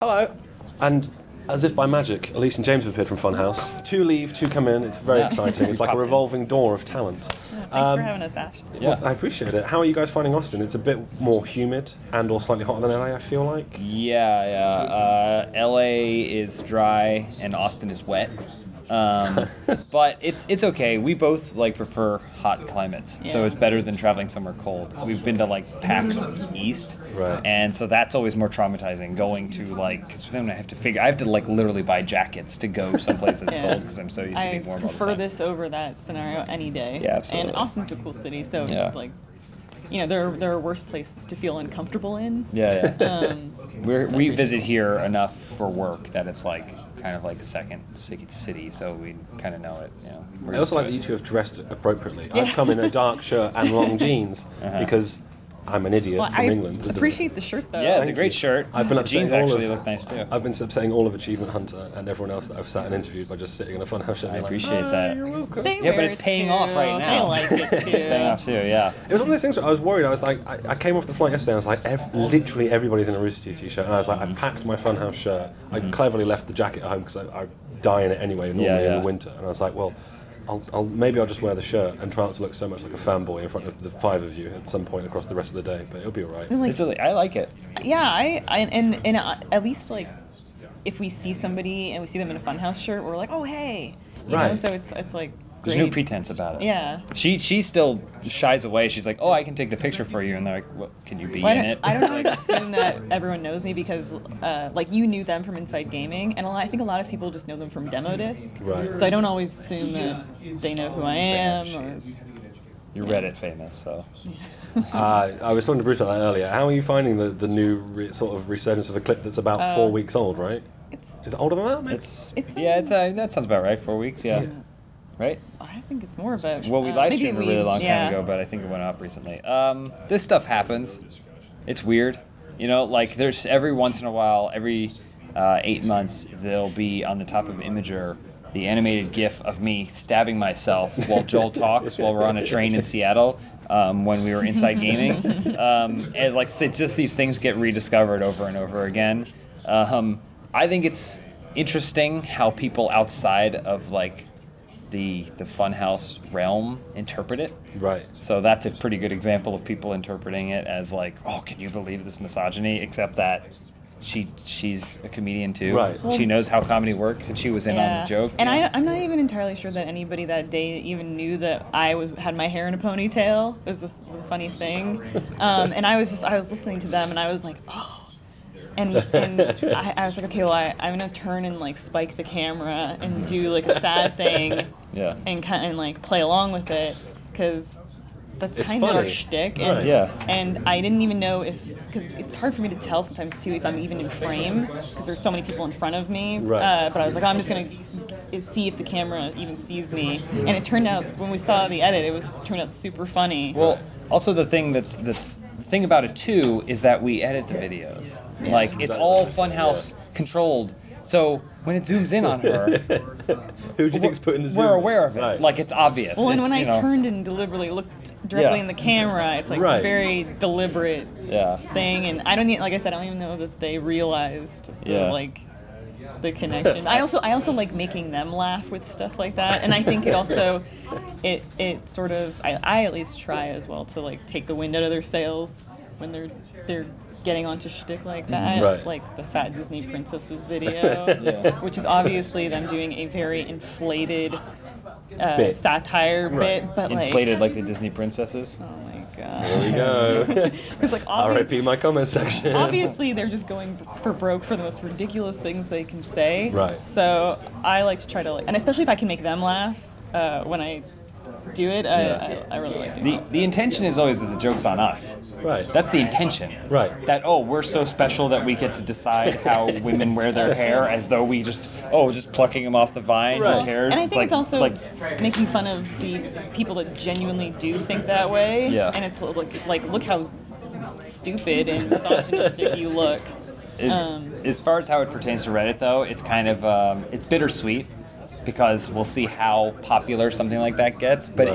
hello. And as if by magic, Elyse and James have appeared from Funhouse. 2 leave, 2 come in. It's very exciting. It's like a revolving door of talent. Thanks for having us, Ash. Yeah, well, I appreciate it. How are you guys finding Austin? It's a bit more humid and or slightly hotter than LA, I feel like. Yeah. LA is dry and Austin is wet. But it's okay. We both prefer hot climates, so it's better than traveling somewhere cold. We've been to PAX East, right? And so that's always more traumatizing. Going to because then I have to literally buy jackets to go someplace that's cold because I'm so used to being warm all the time. I prefer this over that scenario any day. Yeah, absolutely. And Austin's a cool city, so it's there are worse places to feel uncomfortable in. Yeah. We visit here enough for work that it's kind of a second city, so we kind of know it. I also like that you two have dressed appropriately. I've come in a dark shirt and long jeans because I'm an idiot from England. I appreciate the shirt, though. Yeah, it's a great shirt. I've been the jeans actually look nice, too. I've been upsetting all of Achievement Hunter and everyone else that I've sat and interviewed by just sitting in a Funhouse shirt. I appreciate that. You're welcome. But it's paying off right now. I like it, too. It's paying off, too, yeah. It was one of those things where I was worried. I was I came off the flight yesterday, I was literally everybody's in a Rooster Teeth t-shirt. And I was I packed my Funhouse shirt. I cleverly left the jacket at home because I die in it anyway, normally in the winter. And I was well, maybe I'll just wear the shirt and try not to look so much like a fanboy in front of the 5 of you at some point across the rest of the day, but it'll be alright. I like it. Yeah, and at least if we see somebody and we see them in a Funhouse shirt, we're like, oh hey, you know? So it's There's no pretense about it. Yeah. She still shies away. She's like, oh, I can take the picture for you, and they're like, what, can you be in it? I don't always assume that everyone knows me because you knew them from Inside Gaming, and I think a lot of people just know them from Demo Disc. Right. So I don't always assume that they know who I am. You're Reddit famous, so. I was talking to Bruce about that earlier. How are you finding the new sort of resurgence of a clip that's about 4 weeks old, right? Is it older than that, maybe? That sounds about right. 4 weeks, yeah. Right? I think it's more about. Well, we live streamed a really long time ago, but I think it went up recently. This stuff happens. It's weird. There's every once in a while, every 8 months, there'll be on the top of Imager the animated GIF of me stabbing myself while Joel talks while we're on a train in Seattle when we were Inside Gaming. And it's just these things get rediscovered over and over again. I think it's interesting how people outside of the Funhouse realm interpret it. Right. So that's a pretty good example of people interpreting it as oh, can you believe this misogyny? Except that she's a comedian too. Right. Well, she knows how comedy works, and she was in on the joke. And I'm not even entirely sure that anybody that day even knew that I had my hair in a ponytail. It was the funny thing. And I was listening to them, and I was like, oh. And I was like, okay, well, I'm gonna turn and spike the camera and do a sad thing, and play along with it, because that's kind of our shtick. And, and I didn't even know because it's hard for me to tell sometimes too if I'm even in frame because there's so many people in front of me. Right. But I was like, I'm just gonna see if the camera even sees me, and it turned out when we saw the edit, it turned out super funny. Well, also the thing the thing about it too is that we edit the videos. It's all Funhouse controlled. So when it zooms in on her, who do you think's putting the zoom? We're aware of it. Right. It's obvious. Well, and when I turned and deliberately looked directly in the camera, it's a very deliberate thing, and I don't like I said, I don't even know that they realized the connection. I also like making them laugh with stuff like that, and I think it also it sort of I at least try as well to take the wind out of their sails when they're getting onto shtick like that, right. Like the Fat Disney Princesses video, which is is them doing a very inflated satire bit, but inflated like the Disney princesses. Oh my god! There we go. Because R.I.P. my comment section. Obviously, they're just going for broke for the most ridiculous things they can say. Right. So I like to try to and especially if I can make them laugh when I do it, I really like it. The intention is always that the joke's on us. Right. That's the intention. Right. That, we're so special that we get to decide how women wear their hair as though we just plucking them off the vine, right. Who cares? And I think it's also making fun of the people that genuinely do think that way. Yeah. And it's look how stupid and misogynistic you look. As far as how it pertains to Reddit, though, it's kind of, it's bittersweet. because we'll see how popular something like that gets. But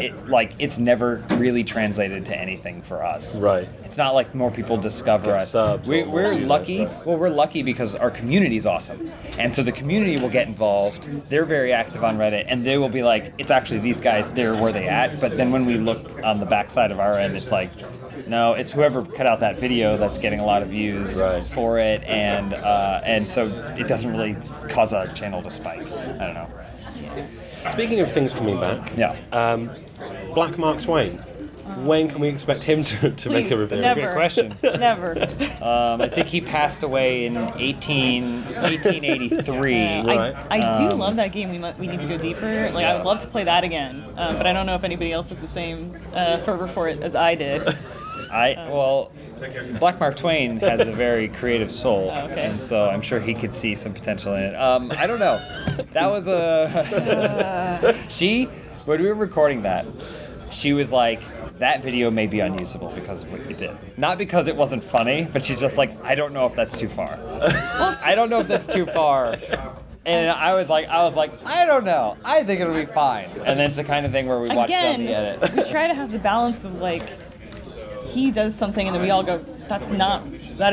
it's never really translated to anything for us. Right. It's not like more people discover us. We're lucky. Well, we're lucky because our community is awesome, and so the community will get involved. They're very active on Reddit, and they will be like, it's actually these guys. They're where they at. But then when we look on the backside of our end, it's like, no, it's whoever cut out that video that's getting a lot of views for it, and so it doesn't really cause our channel to spike. I don't know. Speaking of things coming back, Black Mark Twain. When can we expect him to make a review? Never. That's a good question. Never. I think he passed away in 1883. I do love that game. We need to go deeper. Like I would love to play that again, but I don't know if anybody else has the same fervor for it as I did. Black Mark Twain has a very creative soul, and so I'm sure he could see some potential in it. I don't know. That was when we were recording that, she was like, that video may be unusable because of what you did. Not because it wasn't funny, but she's just like, I don't know if that's too far. I don't know if that's too far. And I was like, I don't know. I think it'll be fine. And then it's the kind of thing where we watched it on the edit. We try to have the balance of like, he does something and then we all go, that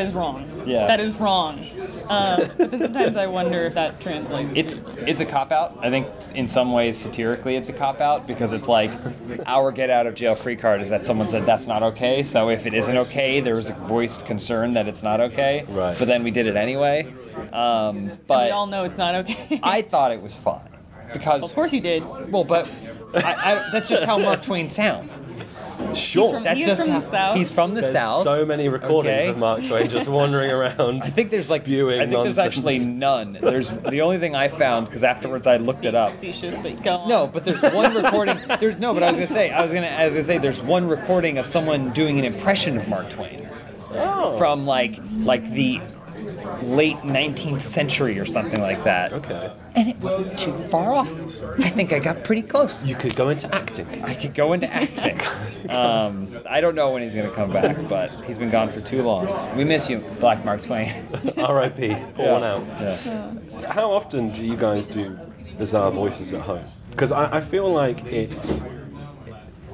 is wrong. Yeah. That is wrong. But then sometimes I wonder if that translates. It's a cop-out. I think in some ways, satirically, it's a cop-out because it's like our get-out-of-jail-free card is that someone said that's not okay, so if it isn't okay, there was a voiced concern that it's not okay, but then we did it anyway. But we all know it's not okay. I thought it was fine. Because, of course you did. Well, but that's just how Mark Twain sounds. Sure. He's from the South. He's from the South. So many recordings of Mark Twain just wandering around. I think there's there's actually none. There's the only thing I found because afterwards I looked it up. Facetious, but go on. No, but there's one recording. But I was gonna say there's one recording of someone doing an impression of Mark Twain from like the late 19th century or something like that. Okay. And it wasn't too far off. I think I got pretty close. You could go into acting. I could go into acting. I don't know when he's going to come back, but he's been gone for too long. We miss you, Black Mark Twain. R.I.P. Pour one out. Yeah. How often do you guys do bizarre voices at home? Because I feel like it's...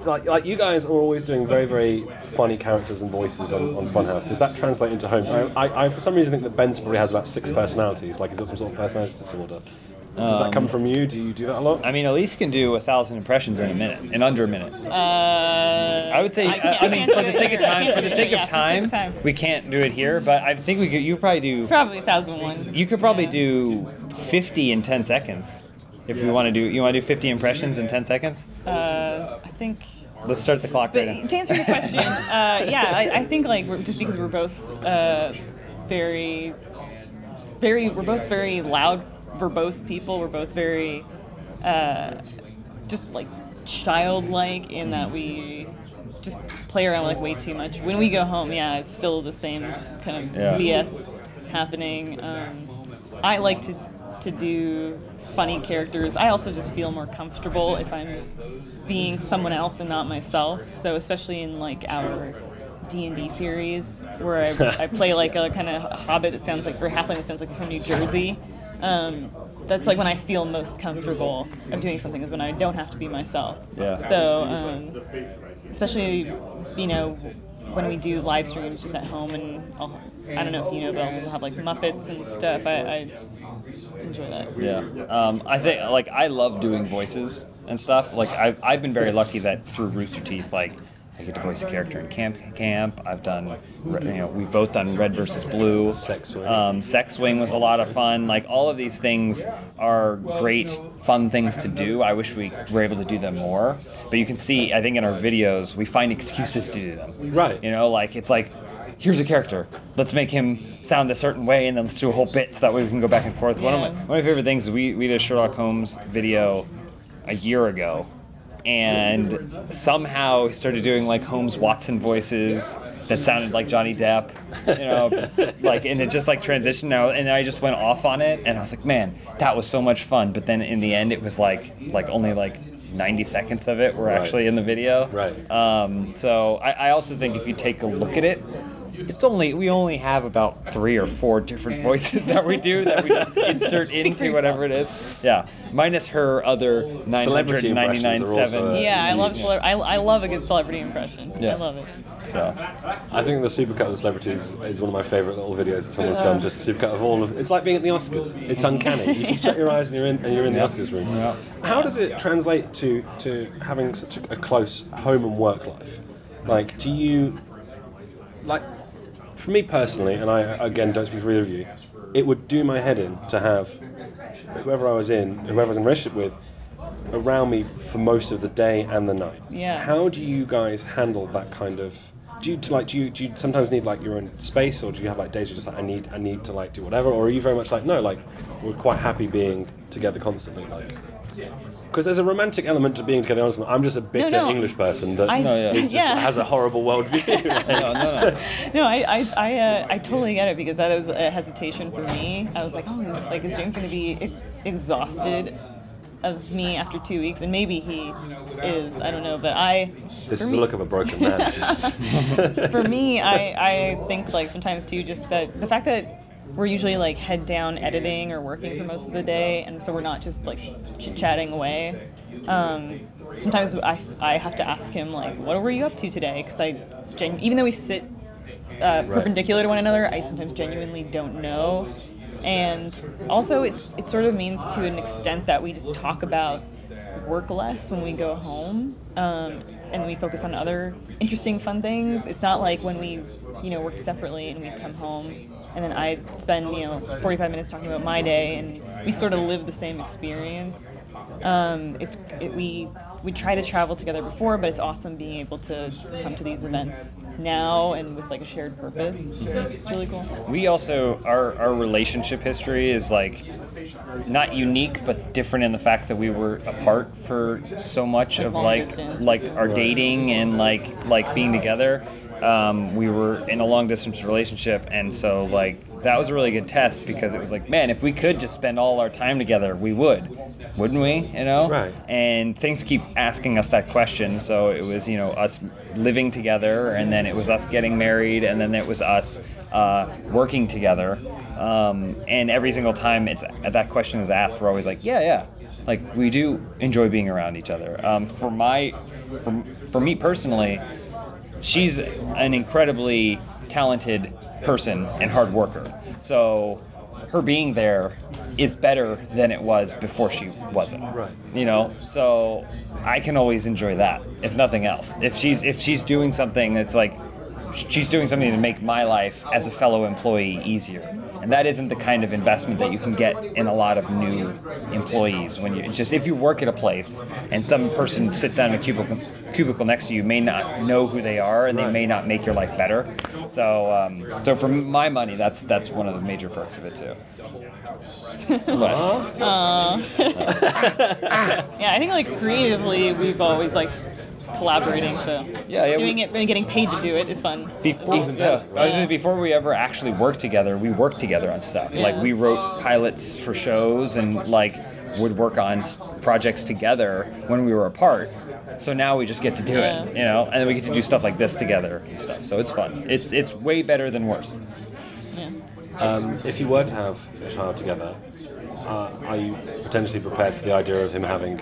Like you guys are always doing very, very funny characters and voices on Funhouse. Does that translate into home? I for some reason think that Ben probably has about 6 personalities. Like he's got some sort of personality disorder. Does that come from you? Do you do that a lot? I mean, Elyse can do 1,000 impressions in under a minute. I would say. For the sake of time, we can't do it here. But I think we could. You probably do. Probably 1,001. You could probably do 50 in 10 seconds. If we want to do, you want to do 50 impressions in 10 seconds? I think. Let's start the clock right now. To answer your question, I think like just because we're both very loud, verbose people. We're both very just like childlike in that we just play around like way too much. When we go home, it's still the same kind of BS happening. I like to do funny characters. I also just feel more comfortable if I'm being someone else and not myself. So especially in like our D&D series where I play like a kind of hobbit that sounds like, or halfling that sounds like it's from New Jersey. That's like when I feel most comfortable of doing something is when I don't have to be myself. Yeah. So especially, when we do live streams just at home and I don't know if you know, but we'll have like Muppets and stuff. I enjoy that. Yeah. I think I love doing voices and stuff. Like I've been very lucky that through Rooster Teeth, like I get to voice a character in Camp. I've done, we've both done Red versus Blue. Sex Swing. Sex Swing was a lot of fun. Like all of these things are great, fun things to do. I wish we were able to do them more. But you can see, I think in our videos, we find excuses to do them. Right. It's like, here's a character. Let's make him sound a certain way, and then let's do a whole bit so that way we can go back and forth. Yeah. One of my favorite things is we did a Sherlock Holmes video a year ago. And somehow he started doing like Holmes Watson voices that sounded like Johnny Depp, and it just like transitioned now. And I just went off on it, and I was like, man, that was so much fun. But then in the end, it was like only like 90 seconds of it were actually in the video. Right. So I also think if you take a look at it, we only have about 3 or 4 different voices that we do that we just insert into whatever it is. Yeah, minus her other 999.7. Yeah, I love a good celebrity impression. Yeah. I love it. So, I think the supercut of the celebrities is one of my favourite little videos that someone's done. Just a supercut of all of. It's like being at the Oscars. It's uncanny. You can shut your eyes and you're in the Oscars room. Yeah. How does it translate to having such a close home and work life? Like, do you like? For me personally, and I again don't speak for either of you, it would do my head in to have whoever I was in relationship with around me for most of the day and the night. Yeah. How do you guys handle that kind of? Do you sometimes need like your own space, or do you have like days where you're just like I need to like do whatever, or are you very much like no, like we're quite happy being together constantly, like? Because there's a romantic element to being together. Honestly, I'm just a bitter English person that has a horrible worldview. No, I totally get it, because that was a hesitation for me. I was like, is James going to be exhausted of me after 2 weeks? And maybe he is. I don't know, but This is the look of a broken man. For me, I think like sometimes too, just that the fact that we're usually like head down editing or working for most of the day, and so we're not just like chit-chatting away. Sometimes I have to ask him like, what were you up to today? Because even though we sit perpendicular to one another, I sometimes genuinely don't know. And also it sort of means to an extent that we just talk about work less when we go home, and we focus on other interesting, fun things. It's not like when we work separately and we come home and then I spend 45 minutes talking about my day, and we sort of live the same experience. We try to travel together before, but it's awesome being able to come to these events now and with like a shared purpose. It's really cool. We also, our relationship history is like not unique, but different in the fact that we were apart for so much of like our dating and like being together. We were in a long distance relationship, and so like that was a really good test, because it was like, man, if we could just spend all our time together, we wouldn't we? Right. And things keep asking us that question. So it was us living together, and then it was us getting married, and then it was us working together. And every single time that question is asked, we're always like, yeah, like we do enjoy being around each other. For me personally, she's an incredibly talented person and hard worker. So her being there is better than it was before she wasn't. Right. So I can always enjoy that, if nothing else. If she's doing something that's like, she's doing something to make my life as a fellow employee easier. And that isn't the kind of investment that you can get in a lot of new employees. If you work at a place and some person sits down in a cubicle next to you, may not know who they are, and they may not make your life better. So for my money, that's one of the major perks of it too. Yeah, I think like creatively we've always liked collaborating, so doing it and getting paid to do it is fun. Before we ever actually worked together, we worked together on stuff. Like we wrote pilots for shows and like would work on projects together when we were apart. So now we just get to do it, and then we get to do stuff like this together and stuff. So it's fun. It's way better than worse. If you were to have a child together, are you potentially prepared for the idea of him having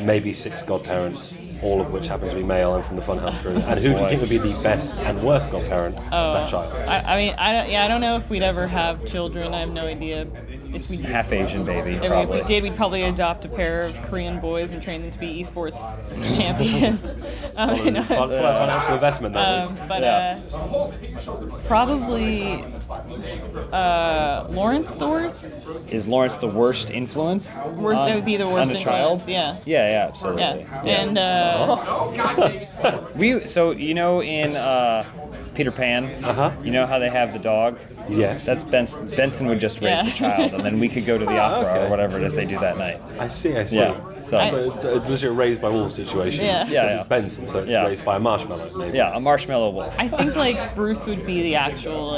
maybe 6 godparents, all of which happen to be male and from the Funhouse crew? And who do you think would be the best and worst godparent of that child? I don't know if we'd ever have children. I have no idea. If we half Asian baby, probably. If we did, we'd probably adopt a pair of Korean boys and train them to be esports champions. Financial investment, that is. Probably Lawrence the worst. Is Lawrence the worst influence? That would be the worst on the child. Yeah, absolutely. Yeah. And in Peter Pan, you know how they have the dog? Yes. That's Benson would just raise the child, and then we could go to the opera or whatever it is they do that night. I see. Yeah. So it's literally a raised by wolves situation. Yeah. It's Benson, so it's raised by a marshmallow, maybe. Yeah, a marshmallow wolf. I think like Bruce would be the actual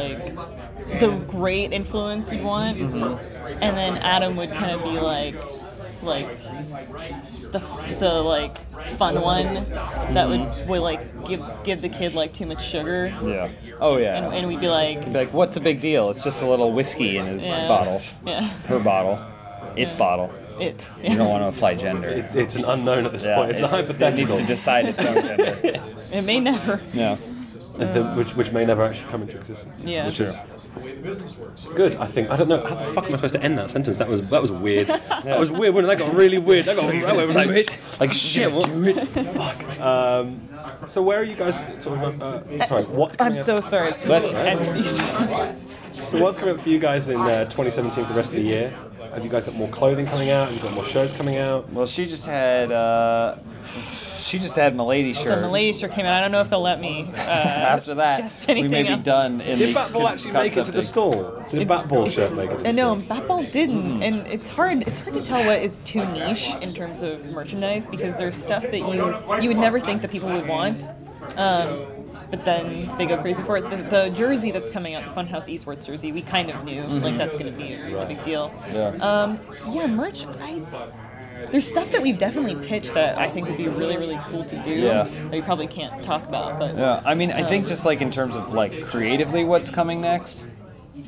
the great influence we'd want, and then Adam would kind of be like like the like fun one that would like give the kid like too much sugar. Yeah. Oh yeah. And we'd be like, what's the big deal? It's just a little whiskey in his bottle. Yeah. Her bottle. Its bottle. It. You don't want to apply gender. It's an unknown at this point. It's a hypothetical. It needs to decide its own gender. It may never. Yeah. Which may never actually come into existence. Yeah. Which is good, I think. I don't know. How the fuck am I supposed to end that sentence? That was weird. That was weird. That got really weird. That got like shit. What? Fuck. So where are you guys? Sort of. Sorry. What's coming I'm so sorry. So what's coming up for you guys in 2017 for the rest of the year? Have you guys got more clothing coming out? Have you got more shows coming out? Well, she just had Milady shirt. The Milady shirt came out. I don't know if they'll let me. After that, we may be done in the Did Batball actually make it to the stall? Did Batball shirt make it to the No, stall? Batball didn't. And it's hard to tell what is too niche in terms of merchandise, because there's stuff that you would never think that people would want. But then they go crazy for it. The jersey that's coming out, the Funhouse Esports jersey, we kind of knew like that's going to be a big deal. Yeah. Merch. There's stuff that we've definitely pitched that I think would be really, really cool to do. Yeah. That we probably can't talk about. But yeah, I mean, I think just like in terms of like creatively, what's coming next. We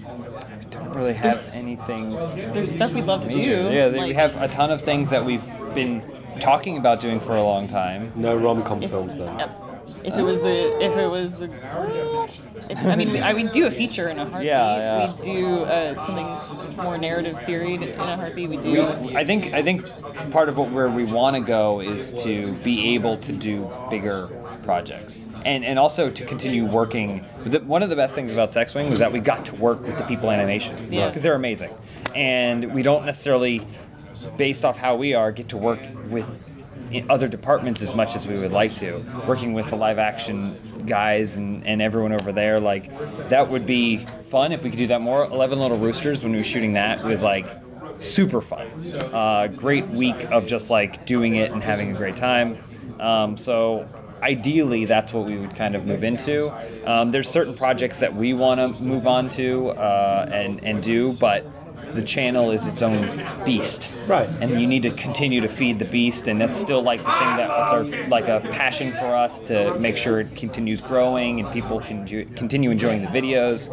don't really have anything. There's stuff we'd love to do. Yeah, we have a ton of things that we've been talking about doing for a long time. No rom-com films then. Yep. If it was we'd do a feature in a heartbeat. Yeah. We'd do something more narrative seried in a heartbeat. I think part of where we want to go is to be able to do bigger projects, and also to continue working. One of the best things about Sex Wing was that we got to work with the people animation, because they're amazing, and we don't necessarily, based off how we are, get to work with in other departments as much as we would like to. Working with the live action guys and everyone over there, like that would be fun if we could do that more. 11 Little Roosters, when we were shooting that, was like super fun. Great week of just like doing it and having a great time. So ideally that's what we would kind of move into. There's certain projects that we want to move on to and do, but the channel is its own beast, right? And you need to continue to feed the beast, and that's still like the thing that's like a passion for us, to make sure it continues growing and people can continue enjoying the videos.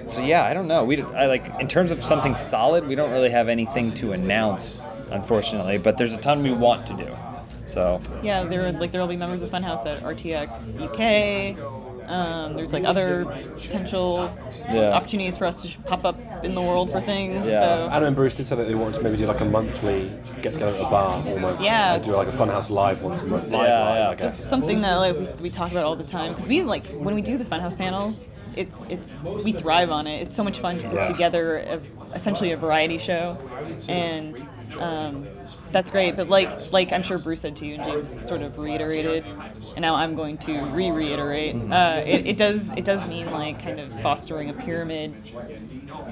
So yeah, I don't know. I like in terms of something solid, we don't really have anything to announce, unfortunately. But there's a ton we want to do. So yeah, there'll be members of Funhouse at RTX UK. There's like other potential opportunities for us to pop up in the world for things. Yeah. So. Adam and Bruce did say that they wanted to maybe do like a monthly get together at a bar almost. Yeah. And do like a Funhouse live once a month. I guess. That's something that like we talk about all the time, because we like when we do the Funhouse panels, we thrive on it. It's so much fun to put together essentially a variety show, and that's great. But like I'm sure Bruce said to you and James sort of reiterated, and now I'm going to reiterate. It does mean like kind of fostering a pyramid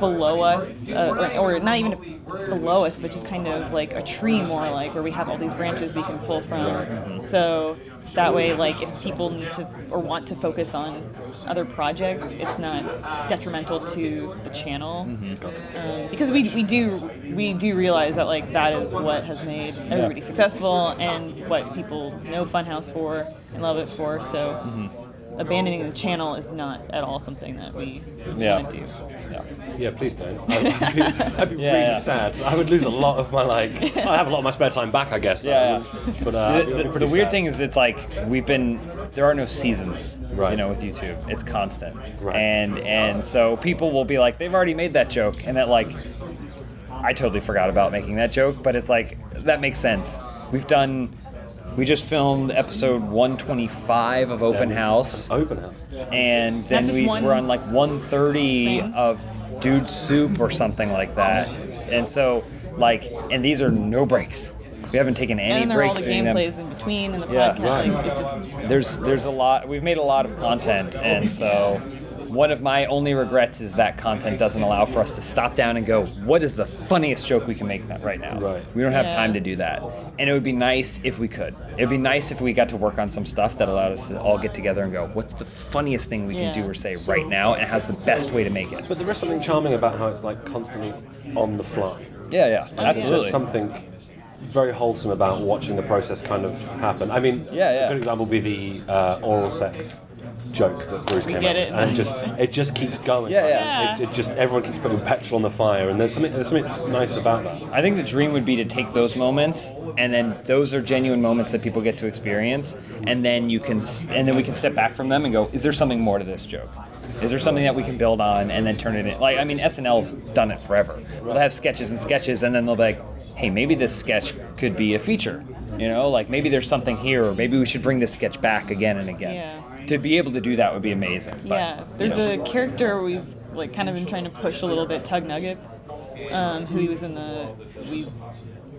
below us, or not even below us, but just kind of like a tree more, like where we have all these branches we can pull from. So that way, like if people need to or want to focus on other projects, it's not detrimental to the channel. Because we do realize that like that is what has made everybody successful and what people know Funhouse for and love it for. So abandoning the channel is not at all something that we want to do. Yeah, please don't. I'd be really sad. I would lose a lot of my I have a lot of my spare time back, I guess. Yeah. But the weird thing is, it's like there are no seasons, with YouTube. It's constant, and so people will be like, they've already made that joke, and that like, I totally forgot about making that joke, but it's like that makes sense. We just filmed episode 125 of Open House. Open House. And then we're on like 130 of Dude Soup or something like that. And so, and these are no breaks. We haven't taken any breaks. And all the gameplays in between and the podcast. It's just... There's a lot. We've made a lot of content, and so one of my only regrets is that content doesn't allow for us to stop down and go, what is the funniest joke we can make right now? We don't have time to do that. And it would be nice if we could. It would be nice if we got to work on some stuff that allowed us to all get together and go, what's the funniest thing we can do or say right now, and how's the best way to make it? But there is something charming about how it's like constantly on the fly. Yeah, absolutely. There's something very wholesome about watching the process kind of happen. I mean, a good example would be the oral sex joke that Bruce came up with, and it just keeps going. It just everyone keeps putting petrol on the fire, and there's something nice about that. I think the dream would be to take those moments, and then those are genuine moments that people get to experience, and then we can step back from them and go, is there something more to this joke? Is there something that we can build on and then turn it in? Like, I mean, SNL's done it forever. They'll have sketches and sketches, and then they'll be like, hey, maybe this sketch could be a feature. You know, like maybe there's something here, or maybe we should bring this sketch back again and again. Yeah. To be able to do that would be amazing. Yeah, there's a character we've like kind of been trying to push a little bit, Tug Nuggets, who he was in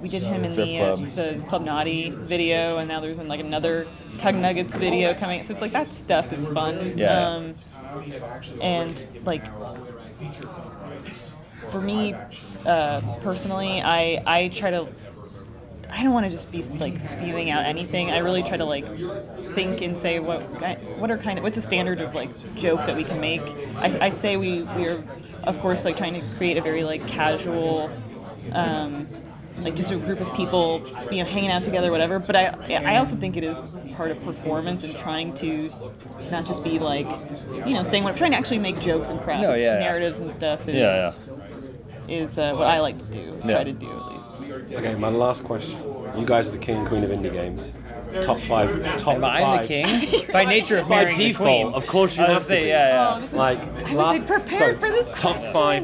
we did him in the Club Naughty video, and now there's like another Tug Nuggets video coming. So it's like that stuff is fun. Yeah. And like for me personally, I try to. I don't want to just be like spewing out anything. I really try to like think and say what's a standard of like joke that we can make. I'd say we're of course like trying to create a very like casual, like just a group of people, hanging out together, whatever. But I also think it is part of performance and trying to not just be like, saying what I'm trying to actually make jokes and craft narratives and stuff. Is what I like to do. Try to do at least. Okay, my last question. You guys are the king and queen of indie games. Top five. Am I the king? By nature of marrying the queen. Of course you have to be. I was prepared for this top five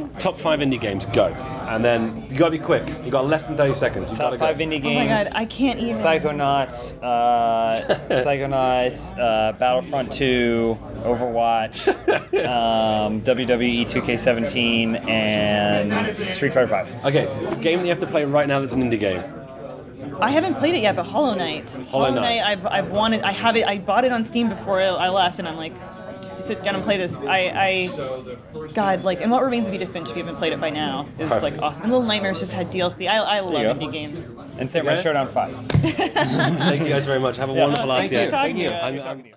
indie games, go. And then you gotta be quick. You got less than 30 seconds. Top 5 indie games. Oh my god, I can't even. Psychonauts, Battlefront 2, Overwatch, WWE 2K17, and Street Fighter 5. Okay, game that you have to play right now that's an indie game. I haven't played it yet, but Hollow Knight. Hollow Knight. I've wanted. I have it. I bought it on Steam before I left, and I'm like, just to sit down and play this. God, like, and What Remains of Edith Finch, if you haven't played it by now, is like awesome. And Little Nightmares just had DLC. I love indie games. And Samurai Showdown 5. Thank you guys very much. Have a wonderful afternoon. Thanks for talking to you.